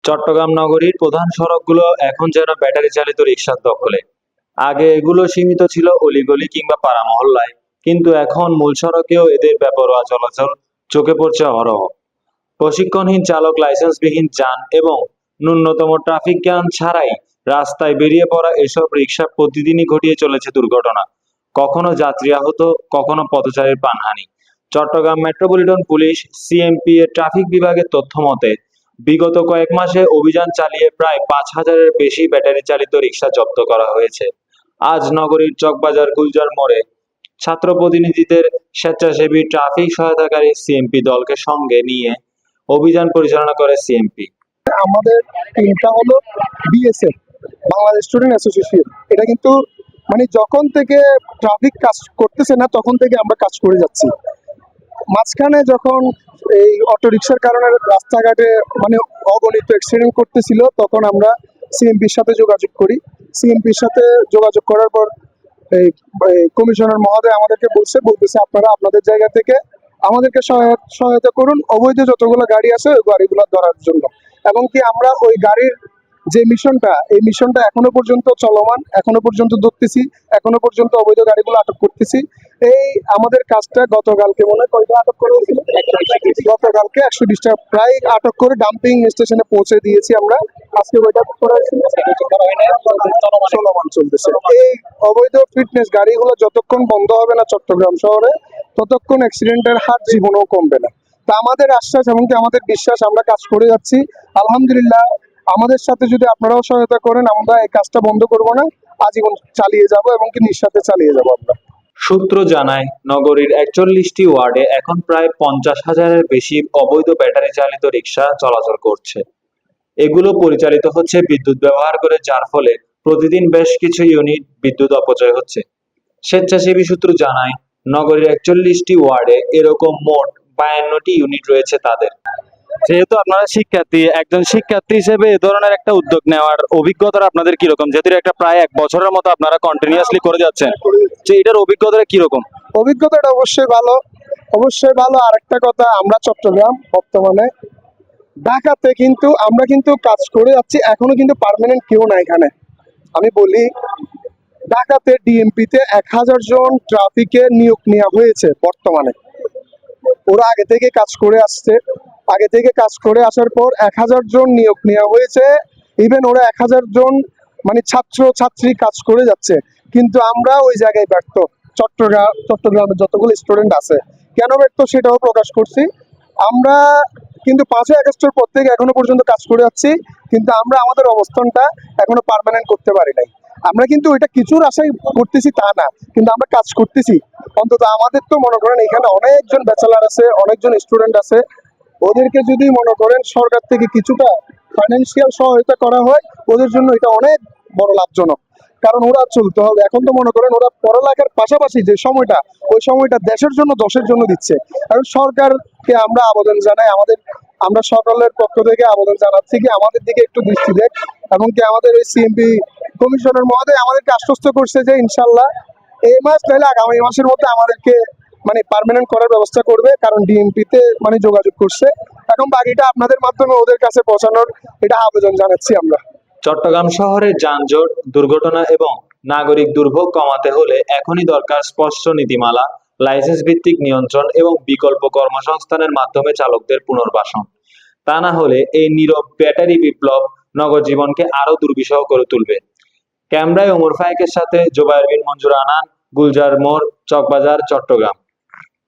চট্টগ্রাম নগরীর প্রধান সড়কগুলো এখন যেন ব্যাটারি চালিত রিকশার দখলে। আগে এগুলো সীমিত ছিল অলিগলি কিংবা পাড়া মহল্লায়, কিন্তু এখন মূল সড়কেও এদের বেপরোয়া চলাচল চোখে পড়ছে অহরহ। প্রশিক্ষণহীন চালক, লাইসেন্সবিহীন যান এবং ন্যূনতম ট্রাফিক জ্ঞান ছাড়াই রাস্তায় বেরিয়ে পড়া এসব রিকশা প্রতিদিনই ঘটিয়ে চলেছে দুর্ঘটনা, কখনো যাত্রী আহত, কখনো পথচারীর প্রাণহানি। চট্টগ্রাম মেট্রোপলিটন পুলিশ সিএমপি এর ট্রাফিক বিভাগের তথ্য মতে বিগত কয়েক মাসে অভিযান চালিয়ে প্রায় 5,000-এর বেশি ব্যাটারি চালিত রিকশা জব্দ করা হয়েছে। আজ নগরীর চকবাজার গুলজার মোড়ে ছাত্র প্রতিনিধিদের স্বেচ্ছাসেবী ট্রাফিক সহায়তাকারী সিএমপি দলকে সঙ্গে নিয়ে অভিযান পরিচালনা করে সিএমপি। আমাদের টিমটা হলো বিএসএফ, বাংলাদেশ স্টুডেন্ট অ্যাসোসিয়েশন। এটা কিন্তু মানে যখন থেকে ট্রাফিক কাজ করতেছে না তখন থেকে আমরা কাজ করে যাচ্ছি। মাঝখানে যখন এই অটো রিক্সার কারণে রাস্তাঘাটে মানে অগণিত অ্যাক্সিডেন্ট করতেছিল, তখন আমরা সিএমপির সাথে যোগাযোগ করি। সিএমপির সাথে যোগাযোগ করার পর এই কমিশনার মহোদয় আমাদেরকে বলতেছে আপনারা আপনাদের জায়গা থেকে আমাদেরকে সহায়তা করুন অবৈধ যতগুলো গাড়ি আছে ওই গাড়িগুলো ধরার জন্য। এবং কি আমরা ওই গাড়ির যে মিশনটা, এই মিশনটা এখনো পর্যন্ত চলমান, এখনো পর্যন্ত ধরতেছি, এখনো পর্যন্ত অবৈধ গাড়িগুলো আটক করতেছি। এই আমাদের কাজটা গতকালকে মনে হয় কয়টা আটক করা হয়েছিল, গতকালকে 120টা প্রায় আটক করে ডাম্পিং স্টেশনে পৌঁছে দিয়েছি আমরা। আজকে ওইটা করা হয়েছিল, চলমান চলতেছে। এই অবৈধ ফিটনেস গাড়িগুলো যতক্ষণ বন্ধ হবে না চট্টগ্রাম শহরে, ততক্ষণ অ্যাক্সিডেন্টের হার জীবনেও কমবে না। তা আমাদের আশ্বাস এবং কি আমাদের বিশ্বাস, আমরা কাজ করে যাচ্ছি আলহামদুলিল্লাহ। আমাদের সাথে যদি আপনারাও সহায়তা করেন, আমরা এই কাজটা বন্ধ করব না, আজীবন চালিয়ে যাব এবং কি নিঃস্বার্থে চালিয়ে যাব আমরা। সূত্র জানায়, নগরীর 41টি ওয়ার্ডে এখন প্রায় 50,000-এর বেশি অবৈধ ব্যাটারি চালিত রিকশা চলাচল করছে। এগুলো পরিচালিত হচ্ছে বিদ্যুৎ ব্যবহার করে, যার ফলে প্রতিদিন বেশ কিছু ইউনিট বিদ্যুৎ অপচয় হচ্ছে। স্বেচ্ছাসেবী সূত্র জানায়, নগরীর 41টি ওয়ার্ডে এরকম মোট 52টি ইউনিট রয়েছে তাদের। যেহেতু আপনারা শিক্ষার্থী, একজন শিক্ষার্থী হিসেবে এ ধরনের একটা উদ্যোগ নেওয়ার অভিজ্ঞতা আপনাদের কিরকম? যেহেতু একটা প্রায় 1 বছরের মতো আপনারা কন্টিনিউয়াসলি করে যাচ্ছেন, যে এটার অভিজ্ঞতাটা কিরকম? অভিজ্ঞতাটা অবশ্যই ভালো, অবশ্যই ভালো। আরেকটা কথা, আমরা চট্টগ্রাম বর্তমানে ঢাকাতে কিন্তু আমরা কিন্তু কাজ করে যাচ্ছি, এখনো কিন্তু পার্মানেন্ট কেউ না এখানে। আমি বলি, ঢাকাতে ডিএমপিতে 1000 জন ট্রাফিকে নিয়োগ নেওয়া হয়েছে বর্তমানে। ওরা আগে থেকে কাজ করে আসছে, আগে থেকে কাজ করে আসার পর 1000 জন নিয়োগ নেওয়া হয়েছে। ইভেন ওরা 1000 জন মানে ছাত্র ছাত্রী কাজ করে যাচ্ছে, কিন্তু আমরা ওই জায়গায় ব্যর্থ। চট্টগ্রামের যতগুলো স্টুডেন্ট আছে কেন ব্যর্থ সেটাও প্রকাশ করছি আমরা। কিন্তু 5ই আগস্টের পর থেকে এখনো পর্যন্ত কাজ করে যাচ্ছি, কিন্তু আমরা আমাদের অবস্থানটা এখনো পার্মানেন্ট করতে পারি নাই। আমরা কিন্তু এটা কিছুর আশাই করতেছি তা না, কিন্তু আমরা কাজ করতেছি। অন্তত আমাদের তো মনে করেন এখানে অনেকজন ব্যাচেলার আছে, অনেকজন স্টুডেন্ট আছে, ওদেরকে যদি মনে করেন সরকার থেকে কিছুটা ফাইন্যান্সিয়াল সহায়তা করা হয়, ওদের জন্য এটা অনেক বড় লাভজনক। কারণ ওরা চলতে হবে, এখন তো মনে করেন ওরা পড়ালেখার পাশাপাশি যে সময়টা, ওই সময়টা দেশের জন্য, দশের জন্য দিচ্ছে। কারণ সরকারকে আমরা আবেদন জানাই, আমরা সকলের পক্ষ থেকে আবেদন জানাচ্ছি কি আমাদের দিকে একটু দৃষ্টি দেখ, এবং কি আমাদের এই সিএমপি কমিশনার মহোদয় আমাদেরকে আশ্বস্ত করছে যে ইনশাল্লাহ এই মাস নাহলে আগামী মাসের মধ্যে আমাদেরকে মানে পার্মানেন্ট করার ব্যবস্থা করবে। কারণ ডিএমপিতে মানে যোগাযোগ করছে, এখন বাকিটা আপনাদের মাধ্যমে ওদের কাছে পৌঁছানোর এটা আবেদন জানাচ্ছি আমরা। চট্টগ্রাম শহরে যানজট, দুর্ঘটনা এবং নাগরিক দুর্ভোগ কমাতে হলে এখনই দরকার স্পষ্ট নীতিমালা, লাইসেন্স ভিত্তিক নিয়ন্ত্রণ এবং বিকল্প কর্মসংস্থানের মাধ্যমে চালকদের পুনর্বাসন। তা না হলে এই নীরব ব্যাটারি বিপ্লব নগর জীবনকে আরো দুর্বিষহ করে তুলবে। ক্যামেরায় ওমর ফায়েকের সাথে জোবায়ের বিন মঞ্জুর আনান, গুলজার মোড়, চকবাজার, চট্টগ্রাম।